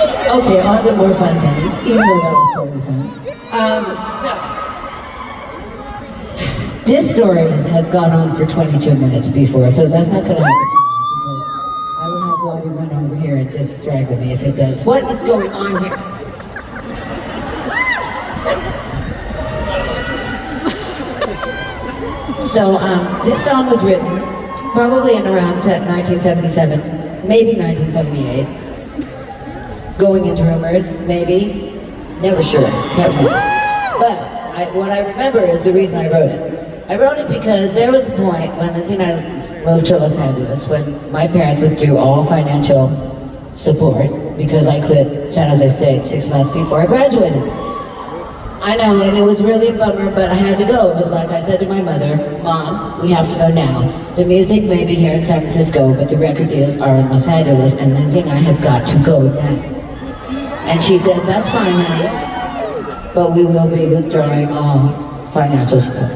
Okay, on to more fun things, even though that was totally fun. So, this story has gone on for 22 minutes before, so that's not going to happen. I will have Lottie run over here and just strangle me if it does. What is going on here? So, this song was written probably in around 1977, maybe 1978. Going into rumors, maybe. Never sure, can't remember. But what I remember is the reason I wrote it. I wrote it because there was a point when Lindsay and I moved to Los Angeles when my parents withdrew all financial support because I quit San Jose State 6 months before I graduated. I know, and it was really a bummer, but I had to go. It was like I said to my mother, Mom, we have to go now. The music may be here in San Francisco, but the record deals are in Los Angeles, and Lindsay and I have got to go now. And she said, that's fine, honey, but we will be withdrawing all financial support.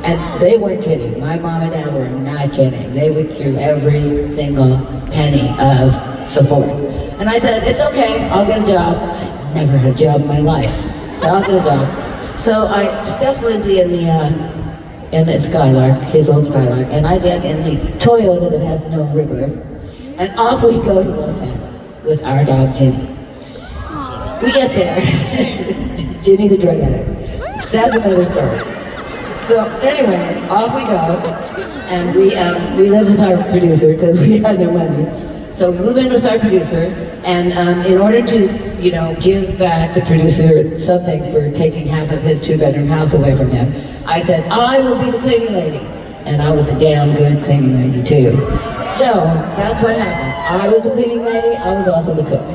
And they weren't kidding. My mom and dad were not kidding. They withdrew every single penny of support. And I said, it's okay, I'll get a job. I never had a job in my life. So I'll get a job. So I stuffed Lindsay in the Skylark, his old Skylark, and I get in the Toyota that has no reverse. And off we go to Los Angeles with our dog, Ginny. We get there. Ginny the drug addict. That's another story. So anyway, off we go, and we live with our producer because we had no money. So we move in with our producer, and in order to, give back the producer something for taking half of his 2-bedroom house away from him, I said, I will be the cleaning lady. And I was a damn good cleaning lady too. So that's what happened. I was the cleaning lady, I was also the cook.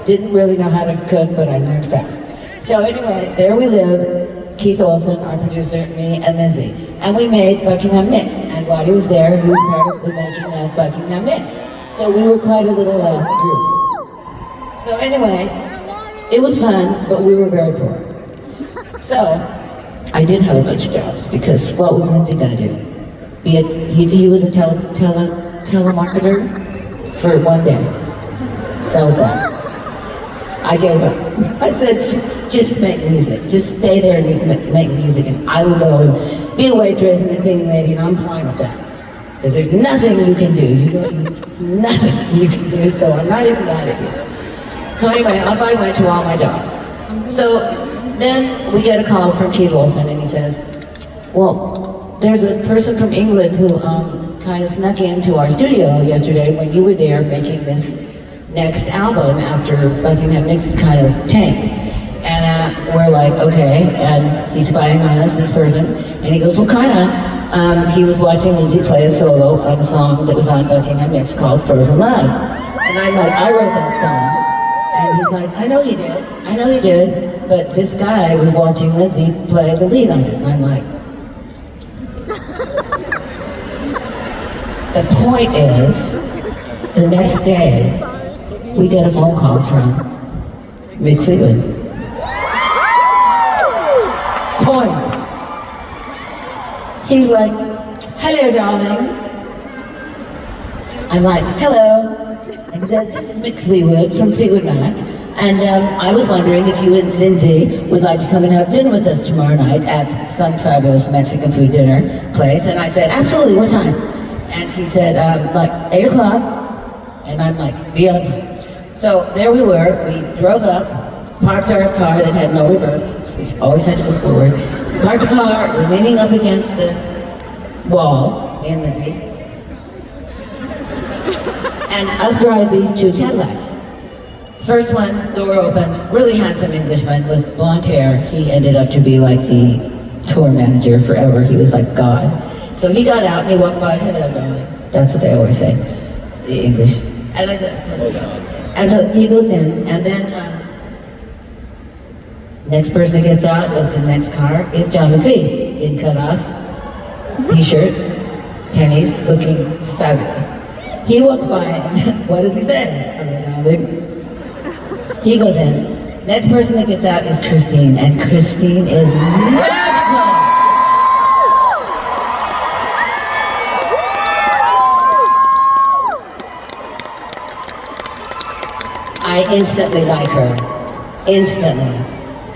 Didn't really know how to cook, but I learned fast. So anyway, there we lived. Keith Olsen, our producer, me, and Lindsay. And we made Buckingham Nicks. And while he was there, he was part of the making of Buckingham Nicks. So we were quite a little group. So anyway, it was fun, but we were very poor. So I did have a bunch of jobs because what was Lindsay gonna do? He was a telemarketer for one day. That was that. I gave up. I said, just make music. Just stay there and make music, and I will go and be a waitress and a cleaning lady, and I'm fine with that. Because there's nothing you can do. Nothing you can do, so I'm not even mad at you. So anyway, off I went to all my jobs. So then we get a call from Keith Olsen, and he says, well, there's a person from England who kind of snuck into our studio yesterday when you were there making this next album after Buckingham Nicks kind of tanked. And we're like, okay, and he's spying on us, this person. And he goes, well, kinda. He was watching Lindsay play a solo on a song that was on Buckingham Nicks called Frozen Love. And I'm like, I wrote that song. And he's like, I know you did, but this guy was watching Lindsay play the lead on it. And I'm like, the point is, the next day, we get a phone call from Mick Fleetwood. Point. He's like, hello, darling. I'm like, hello. And he says, this is Mick Fleetwood from Fleetwood Mac. And I was wondering if you and Lindsay would like to come and have dinner with us tomorrow night at some fabulous Mexican food dinner place. And I said, absolutely, what time? And he said, like 8 o'clock. And I'm like, be on time. So there we were, we drove up, parked our car that had no reverse, we always had to go forward, parked the car, we're leaning up against the wall, me and Lindsay, and up drive these 2 Cadillacs. First one, door opens, really handsome Englishman with blonde hair. He ended up to be like the tour manager forever, he was like God. So he got out and he walked by, hello darling, that's what they always say, the English. And I said, hello darling. And so he goes in, and then next person that gets out of the next car is John McVie in cutoffs, t-shirt, pennies, looking fabulous. He walks by, and what does he say? Hello, darling. He goes in. Next person that gets out is Christine, and Christine is magical. I I instantly like her. Instantly.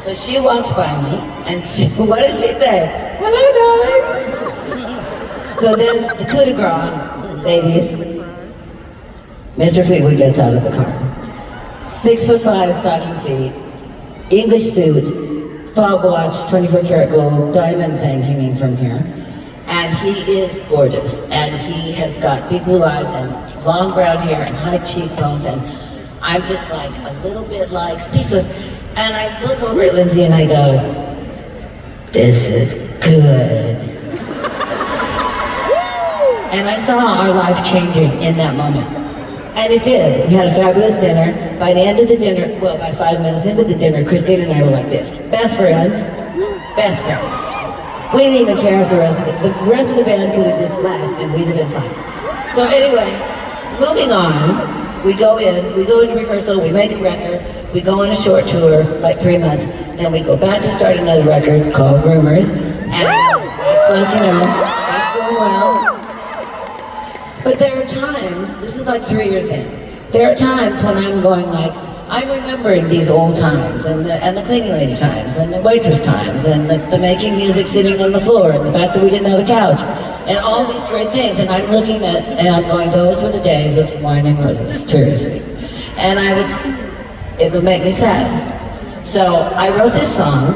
So she walks by me, and what does she say? Hello, darling. So then the coup de grace, ladies, Mr. Fleetwood gets out of the car. 6'5", stocking feet, English suit, fob watch, 24 karat gold, diamond thing hanging from here. And he is gorgeous. And he has got big blue eyes and long brown hair and high cheekbones. And I'm just like a little bit like speechless. And I look over at Lindsay and I go, this is good. And I saw our life changing in that moment. And it did. We had a fabulous dinner. By the end of the dinner, well, by 5 minutes into the dinner, Christine and I were like this. Best friends. Best friends. We didn't even care if the rest of the band could have just left and we'd have been fine. So anyway, moving on, we go into rehearsal, we make a record, we go on a short tour, like 3 months, then we go back to start another record called Rumors, and it's like, you know, that's going well. But there are times, this is like 3 years in, there are times when I'm going like, I'm remembering these old times, and the cleaning lady times, and the waitress times, and the making music sitting on the floor, and the fact that we didn't have a couch, and all these great things, and I'm looking at, and I'm going, those were the days of wine and roses, seriously. And it would make me sad. So I wrote this song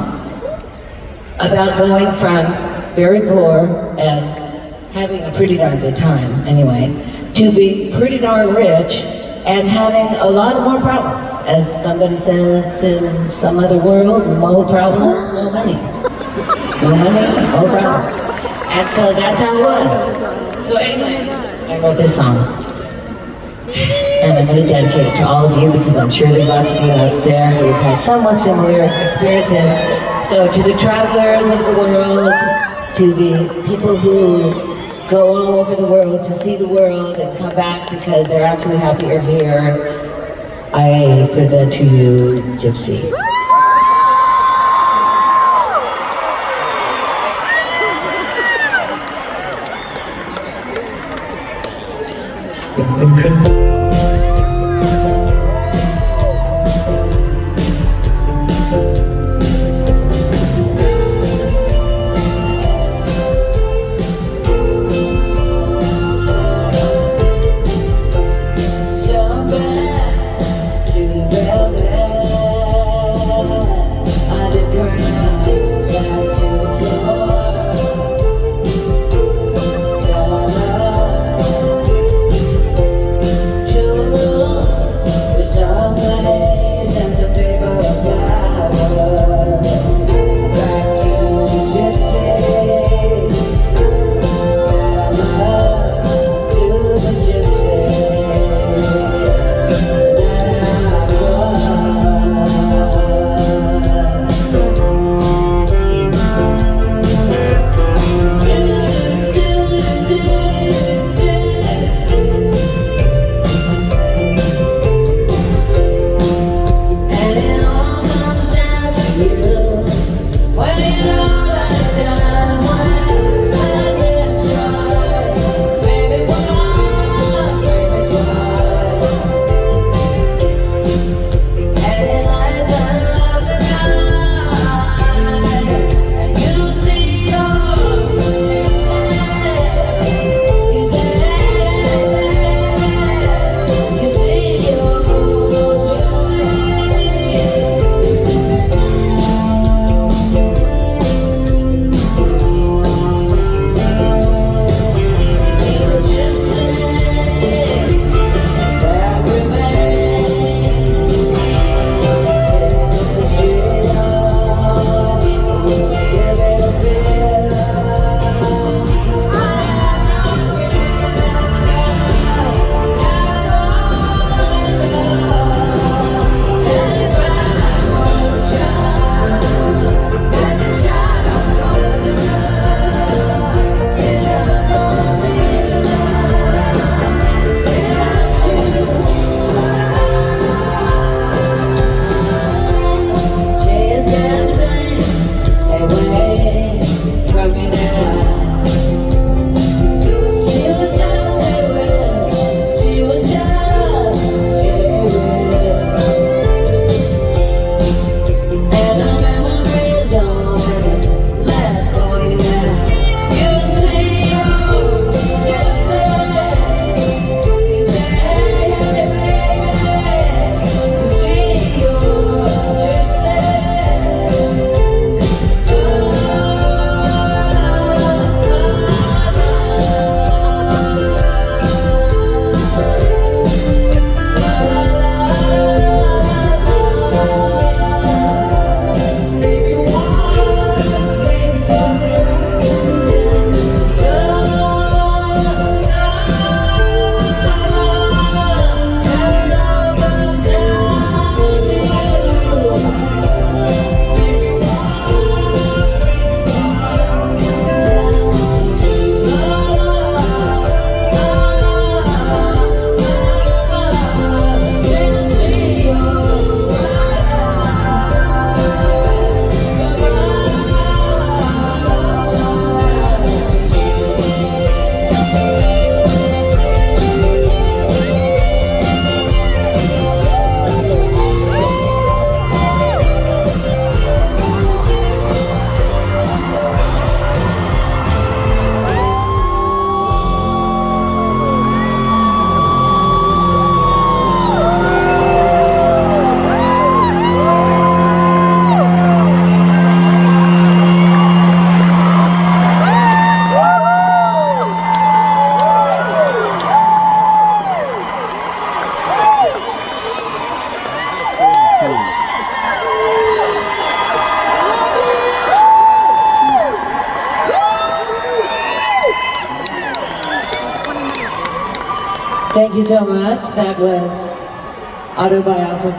about going from very poor and having a pretty darn good time, anyway, to being pretty darn rich and having a lot more problems. As somebody says in some other world, no problems, no money. No money, no problems. And so that's how it was. So anyway, I wrote this song. And I'm going to dedicate it to all of you because I'm sure there's lots of you out there who've had somewhat similar experiences. So to the travelers of the world, to the people who go all over the world to see the world and come back because they're actually happier here, I present to you Gypsy. Thank you so much. That was autobiographical.